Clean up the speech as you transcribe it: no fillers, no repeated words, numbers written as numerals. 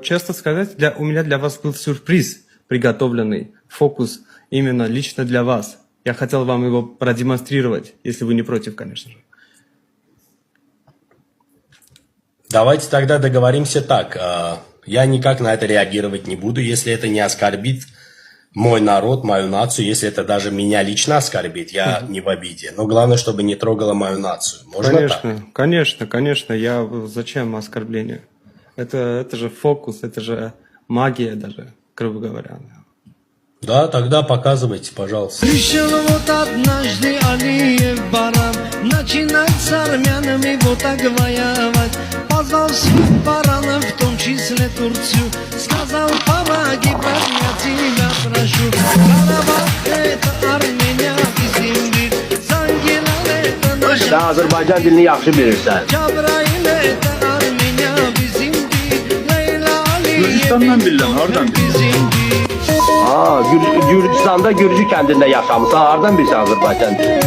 Честно сказать, у меня для вас был сюрприз приготовленный, фокус именно лично для вас. Я хотел вам его продемонстрировать, если вы не против, конечно же. Давайте тогда договоримся так. Я никак на это реагировать не буду, если это не оскорбит мой народ, мою нацию, если это даже меня лично оскорбит, я не в обиде. Но главное, чтобы не трогало мою нацию. Можно Конечно, так? конечно. Зачем оскорбление? Это же фокус, это же магия даже, грубо говоря. Да, тогда показывайте, пожалуйста. Пришел вот однажды Алиев баран, начинать с армянами вот так воевать. Позвал всех баранов, в том числе Турцию, сказал: помоги, брат, я тебя прошу. Карабах это Armenia bizimdir, Zangilan это наш. Sen Azərbaycan dilini yaxşı bilirsən. Cebrail это Armenia bizimdir, Leyla Aliyev Gürcistan'dan bilirəm, hardan bizimdir. Ha, Gürcistan'da Gürcü kəndində yaşamısan. Hardan bilirsən Azərbaycan dilini?